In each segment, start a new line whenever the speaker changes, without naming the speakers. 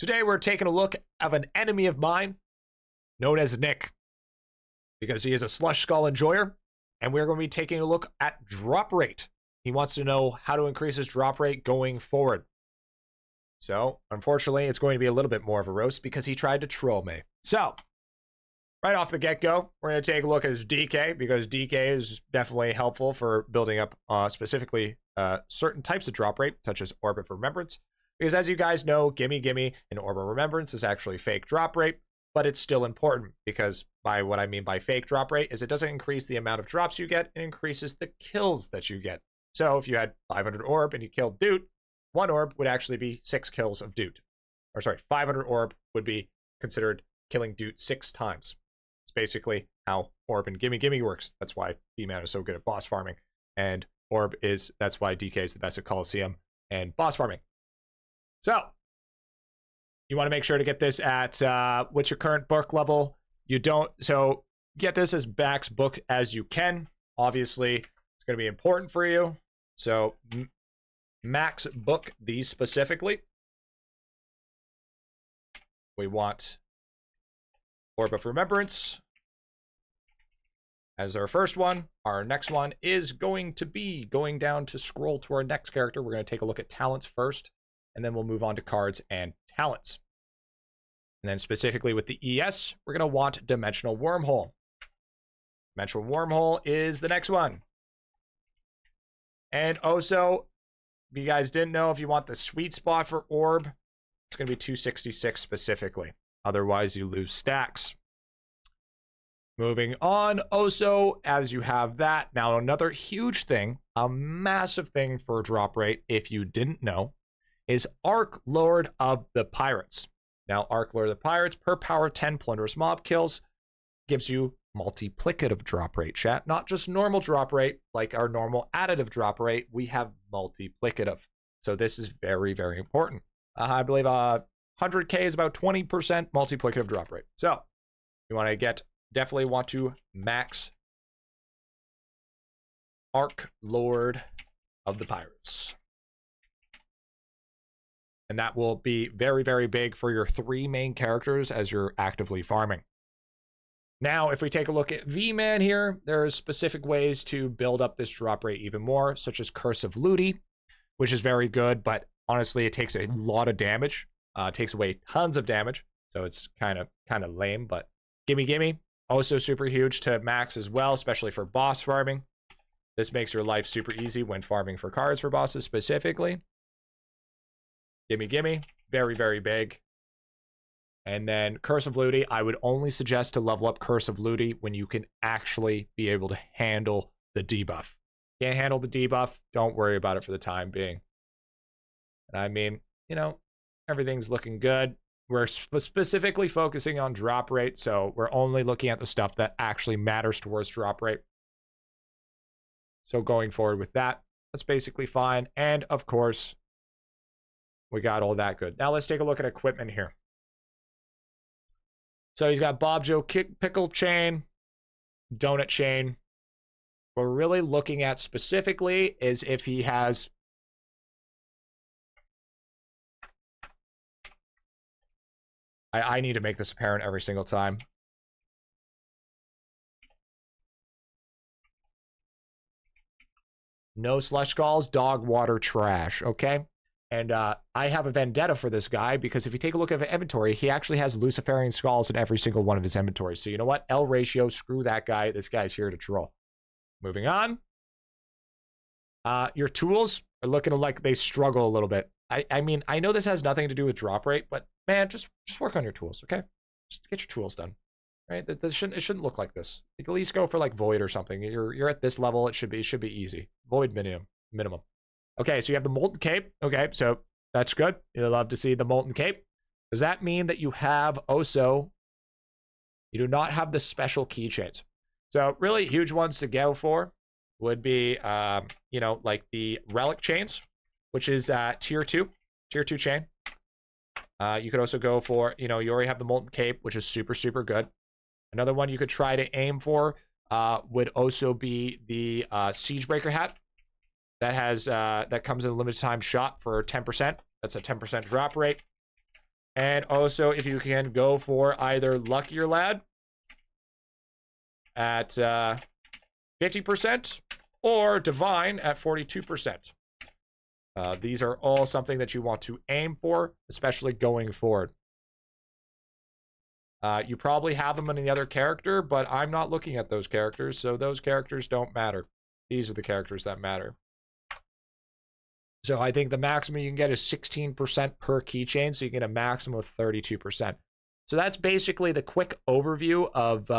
Today we're taking a look at an enemy of mine known as Nick, because he is a slush skull enjoyer, and we're going to be taking a look at drop rate. He wants to know how to increase his drop rate going forward. So, unfortunately, it's going to be a little bit more of a roast because he tried to troll me. So, right off the get-go, we're going to take a look at his DK, because DK is definitely helpful for building up specifically certain types of drop rate, such as Orb of Remembrance. Because as you guys know, Gimme Gimme and Orb of Remembrance is actually fake drop rate, but it's still important, because by what I mean by fake drop rate is it doesn't increase the amount of drops you get, it increases the kills that you get. So if you had 500 orb and you killed Dude, 1 orb would actually be 6 kills of Dude. Or sorry, 500 orb would be considered killing Dude 6 times. It's basically how Orb and Gimme Gimme works. That's why VMan is so good at boss farming. And Orb is, that's why DK is the best at Coliseum and boss farming. So, you want to make sure to get this at what's your current book level. You don't, so get this as max booked as you can. Obviously, it's going to be important for you. So, max book these specifically. We want Orb of Remembrance as our first one. Our next one is going to be going down to scroll to our next character. We're going to take a look at talents first, and then we'll move on to cards and talents. And then specifically with the ES, we're going to want Dimensional Wormhole. Dimensional Wormhole is the next one. And also, if you guys didn't know, if you want the sweet spot for Orb, it's going to be 266 specifically. Otherwise, you lose stacks. Moving on, also, as you have that, now another huge thing, a massive thing for drop rate, if you didn't know, is Ark Lord of the Pirates. Now, Ark Lord of the Pirates, per power 10 plunderous mob kills, gives you multiplicative drop rate, chat. Not just normal drop rate, like our normal additive drop rate, we have multiplicative. So this is very, very important. I believe 100K is about 20% multiplicative drop rate. So you want to definitely want to max Ark Lord of the Pirates. And that will be very, very big for your 3 main characters as you're actively farming. Now, if we take a look at VMan here, there's specific ways to build up this drop rate even more, such as Curse of Looty, which is very good, but honestly, it takes a lot of damage. It takes away tons of damage, so it's kind of lame, but Gimme Gimme, also super huge to max as well, especially for boss farming. This makes your life super easy when farming for cards for bosses specifically. Gimme Gimme, very, very big. And then Curse of Looty, I would only suggest to level up Curse of Looty when you can actually be able to handle the debuff. Can't handle the debuff, don't worry about it for the time being. And I mean, you know, everything's looking good. We're specifically focusing on drop rate, so we're only looking at the stuff that actually matters towards drop rate. So going forward with that, that's basically fine. And of course, we got all that good. Now let's take a look at equipment here. So he's got Bob Joe Pickle Chain, Donut Chain. What we're really looking at specifically is if he has I need to make this apparent every single time. No slush skulls, dog water trash, okay? And I have a vendetta for this guy, because if you take a look at his inventory, he actually has Luciferian skulls in every single one of his inventories. So you know what? L ratio, screw that guy. This guy's here to troll. Moving on. Your tools are looking like they struggle a little bit. I mean, I know this has nothing to do with drop rate, but man, just work on your tools, okay? Just get your tools done, right? It shouldn't look like this. You can at least go for like Void or something. You're at this level. It should be easy. Void minimum. Okay, so you have the Molten Cape. Okay, so that's good. You'll love to see the Molten Cape. Does that mean that you have also, you do not have the special keychains? So really huge ones to go for would be, you know, like the Relic Chains, which is tier 2 chain. You could also go for, you know, you already have the Molten Cape, which is super, super good. Another one you could try to aim for would also be the Siegebreaker hat. That has that comes in a limited time shot for 10%. That's a 10% drop rate. And also, if you can go for either Luckier Lad at 50% or Divine at 42%. These are all something that you want to aim for, especially going forward. You probably have them in the other character, but I'm not looking at those characters, so those characters don't matter. These are the characters that matter. So I think the maximum you can get is 16% per keychain, so you can get a maximum of 32%. So that's basically the quick overview of,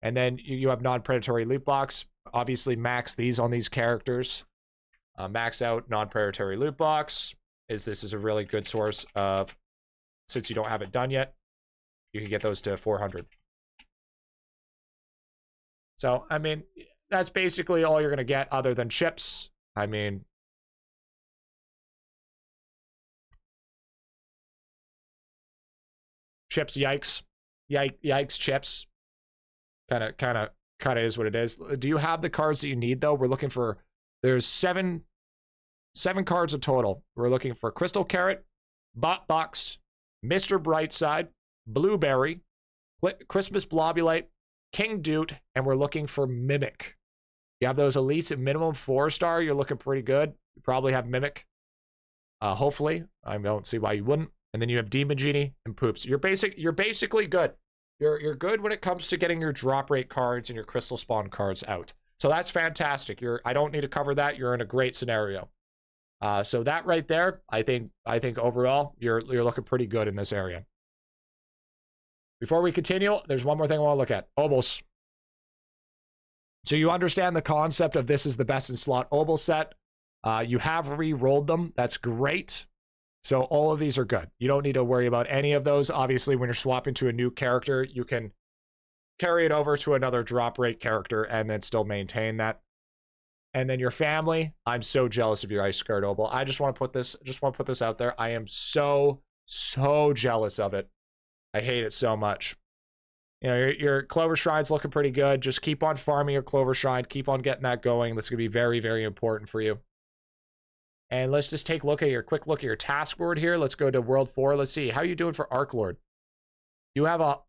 and then you have non-predatory loot box. Obviously, max these on these characters. Max out non-predatory loot box. This is a really good source of, since you don't have it done yet, you can get those to 400. So, I mean, that's basically all you're going to get other than chips. I mean, chips, yikes. Yikes, chips. Kind of is what it is. Do you have the cards that you need, though? We're looking for, there's seven cards in total. We're looking for Crystal Carrot, Bot Box, Mr. Brightside, Blueberry, Christmas Blobulite, King Doot, and we're looking for Mimic. You have those elites at minimum 4-star, you're looking pretty good. You probably have Mimic. Hopefully. I don't see why you wouldn't. And then you have Demon Genie and Poops. You're basically good. You're good when it comes to getting your drop rate cards and your crystal spawn cards out. So that's fantastic. I don't need to cover that. You're in a great scenario. So that right there, I think overall you're looking pretty good in this area. Before we continue, there's one more thing I want to look at. Obals. So you understand the concept of this is the best in slot Obal set. You have re-rolled them. That's great. So all of these are good. You don't need to worry about any of those. Obviously, when you're swapping to a new character, you can carry it over to another drop rate character and then still maintain that. And then your family, I'm so jealous of your Ice Guard Obal. I just want to put this out there. I am so jealous of it. I hate it so much. You know, your Clover Shrine's looking pretty good. Just keep on farming your Clover Shrine. Keep on getting that going. That's going to be very, very important for you. And let's just take a quick look at your task board here. Let's go to World 4. Let's see. How are you doing for Ark Lord? You have a...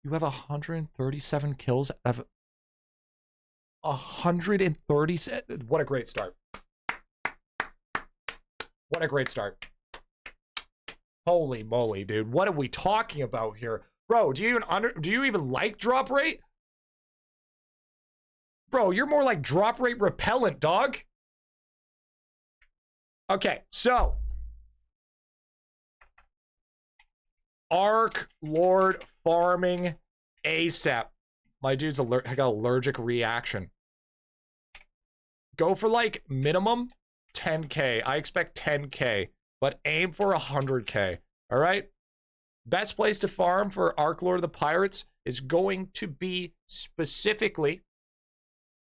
You have 137 kills out of 137. What a great start. What a great start. Holy moly, dude. What are we talking about here? Bro, do you even like drop rate? Bro, you're more like drop rate repellent, dog. Okay, so Ark Lord farming ASAP. My dude's got allergic reaction. Go for like minimum 10K. I expect 10K, but aim for 100K. All right? Best place to farm for Ark Lord of the Pirates is going to be specifically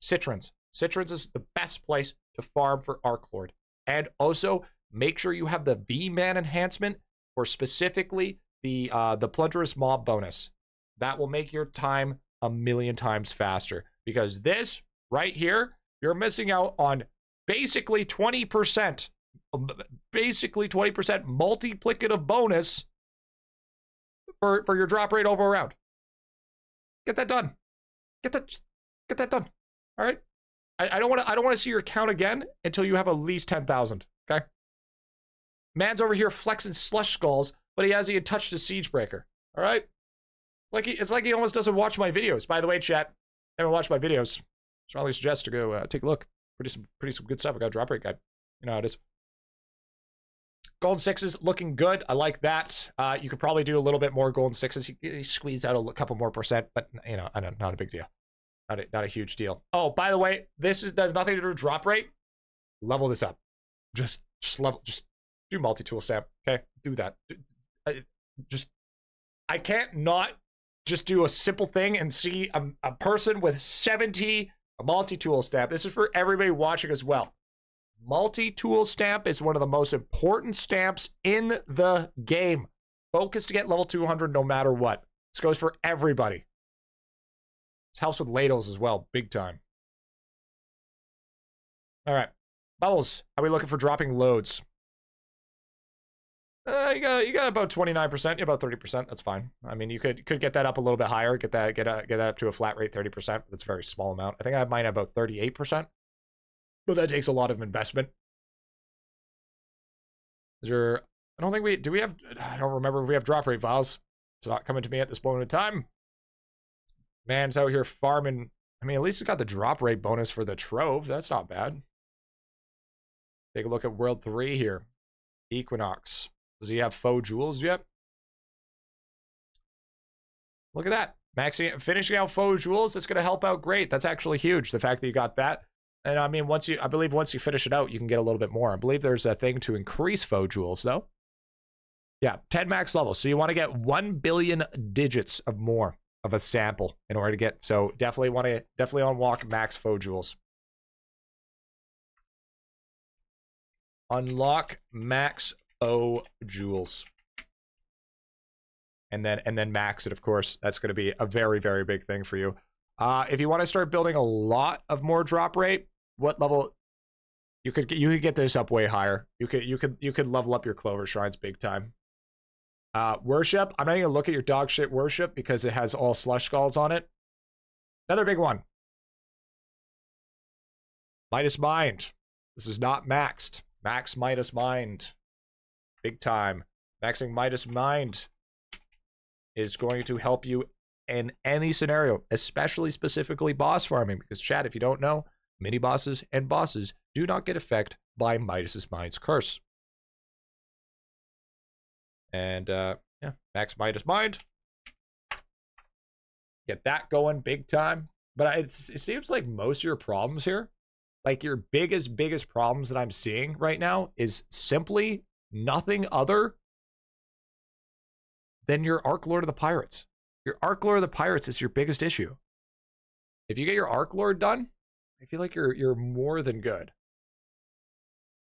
Citrons. Citrons is the best place to farm for Ark Lord. And also, make sure you have the VMan enhancement for specifically the Plunderous Mob bonus. That will make your time a million times faster. Because this right here, you're missing out on basically 20%. Basically 20% multiplicative bonus for your drop rate over around. Get that done. Get that done. All right. I don't want to see your count again until you have at least 10,000. Okay. Man's over here flexing slush skulls, but he hasn't even touched his siege breaker. All right. It's like he almost doesn't watch my videos. By the way, chat, haven't watched my videos. Strongly suggest to go take a look. Pretty some good stuff. I got a drop rate guide. You know how it is. Golden Sixes looking good. I like that. You could probably do a little bit more Golden Sixes. You squeeze out a couple more percent, but you know, not a big deal. Not a huge deal. Oh, by the way, there's nothing to do with drop rate. Level this up. Just do multi-tool stamp. Okay, do that. I can't not just do a simple thing and see a person with 70 multi-tool stamp. This is for everybody watching as well. Multi-tool stamp is one of the most important stamps in the game. Focus to get level 200 no matter what. This goes for everybody. This helps with ladles as well, big time. All right. Bubbles, how are we looking for dropping loads? You got about 29%, about 30%. That's fine. I mean, you could get that up a little bit higher, get that up to a flat rate 30%. That's a very small amount. I think I have mine at about 38%, but that takes a lot of investment. Is there? I don't think do we have? I don't remember if we have drop rate files. It's not coming to me at this moment in time. Man's out here farming. I mean, at least it's got the drop rate bonus for the trove. That's not bad. Take a look at World 3 here. Equinox. Does he have faux jewels yet? Look at that. Finishing out faux jewels, that's going to help out great. That's actually huge, the fact that you got that. And I mean, I believe once you finish it out, you can get a little bit more. I believe there's a thing to increase faux jewels, though. Yeah, 10 max levels. So you want to get 1 billion digits of more of a sample in order to get. So definitely unlock max faux jewels. Unlock max faux jewels. And then max it, of course. That's going to be a very, very big thing for you. If you want to start building a lot of more drop rate, what level? You could get this up way higher. You could level up your Clover Shrines big time. Worship. I'm not even gonna look at your dog shit worship because it has all slush skulls on it. Another big one. Midas Mind. This is not maxed. Max Midas Mind. Big time. Maxing Midas Mind is going to help you in any scenario, especially specifically boss farming, because chat, if you don't know, mini bosses and bosses do not get affected by Midas's Mind's curse. And yeah, max Midas Mind. Get that going big time. But it seems like most of your problems here, like your biggest problems that I'm seeing right now is simply nothing other than your Ark Lord of the Pirates. Your Ark Lord of the Pirates is your biggest issue. If you get your Ark Lord done, I feel like you're more than good.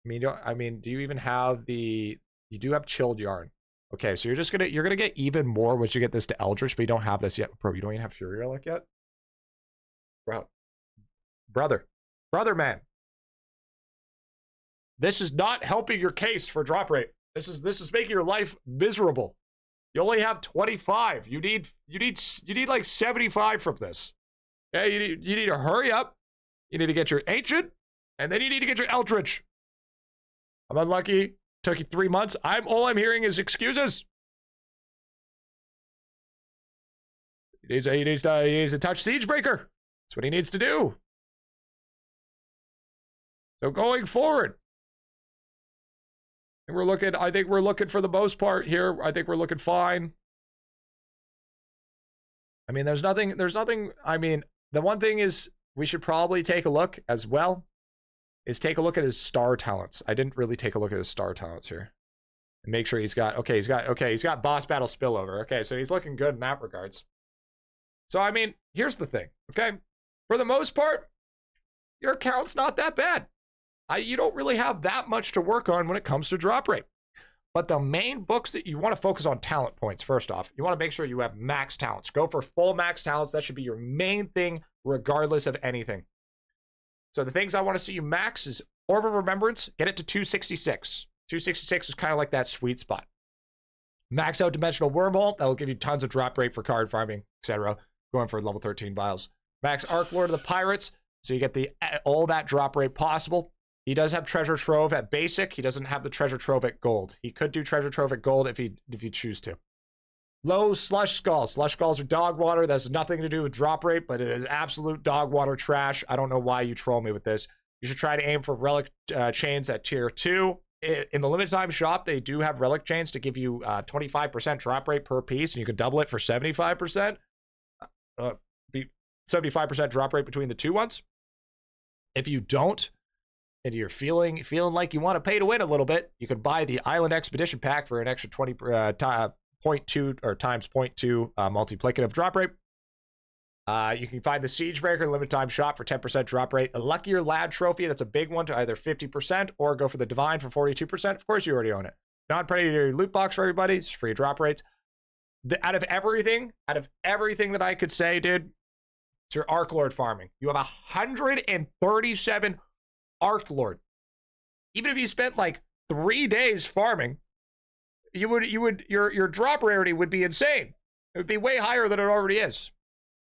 I mean, do you even have you do have Chilled Yarn. Okay, so you're gonna get even more once you get this to Eldritch, but you don't have this yet. Bro, you don't even have Fury Relic yet? Bro. Brother man. This is not helping your case for drop rate. This is making your life miserable. You only have 25. You need like 75 from this. Yeah, you need to hurry up. You need to get your Ancient, and then you need to get your Eldritch. I'm unlucky. Took you 3 months. All I'm hearing is excuses. He needs to touch Siegebreaker. That's what he needs to do. So going forward, I think we're looking for the most part here. I think we're looking fine. I mean, there's nothing, I mean, the one thing is we should probably take a look as well is take a look at his star talents. I didn't really take a look at his star talents here. And make sure he's got boss battle spillover. Okay, so he's looking good in that regards. So, I mean, here's the thing, okay? For the most part, your account's not that bad. You don't really have that much to work on when it comes to drop rate. But the main books that you want to focus on talent points, first off. You want to make sure you have max talents. Go for full max talents. That should be your main thing, regardless of anything. So the things I want to see you max is Orb of Remembrance. Get it to 266. 266 is kind of like that sweet spot. Max out Dimensional Wormhole. That will give you tons of drop rate for card farming, etc. Going for level 13 vials. Max Ark Lord of the Pirates. So you get all that drop rate possible. He does have Treasure Trove at basic. He doesn't have the Treasure Trove at gold. He could do Treasure Trove at gold if you choose to. Low Slush Skulls. Slush Skulls are dog water. That has nothing to do with drop rate, but it is absolute dog water trash. I don't know why you troll me with this. You should try to aim for Relic Chains at tier 2. In the limited time shop, they do have Relic Chains to give you 25% drop rate per piece, and you can double it for 75%. 75% drop rate between the two ones. If you don't, and you're feeling like you want to pay to win a little bit, you can buy the Island Expedition Pack for an extra 0.2 or times 0.2 multiplicative drop rate. You can find the Siegebreaker limited time shop for 10% drop rate. A Luckier Lad trophy, that's a big one, to either 50% or go for the Divine for 42%. Of course, you already own it. Non-predatory loot box for everybody. It's free drop rates. Out of everything that I could say, dude, It's your Ark Lord farming. You have 137 Ark Lord. Even if you spent like 3 days farming, your drop rarity would be insane. It would be way higher than it already is.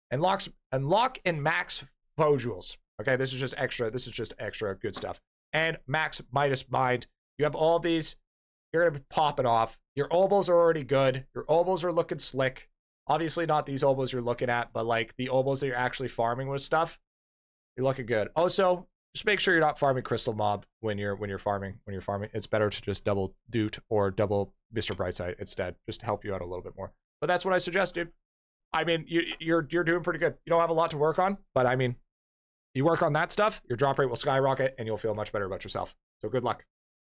Unlock and max foe jewels. Okay, this is just extra good stuff. And max Midas Mind. You have all these. You're gonna be popping off. Your Obals are already good. Your Obals are looking slick. Obviously not these Obals you're looking at, but like the Obals that you're actually farming with stuff, you're looking good. Also, just make sure you're not farming Crystal Mob when you're farming. It's better to just double Doot or double Mr. Brightside instead, just to help you out a little bit more. But that's what I suggest, dude. I mean, you're doing pretty good. You don't have a lot to work on, but I mean, you work on that stuff, your drop rate will skyrocket, and you'll feel much better about yourself. So good luck.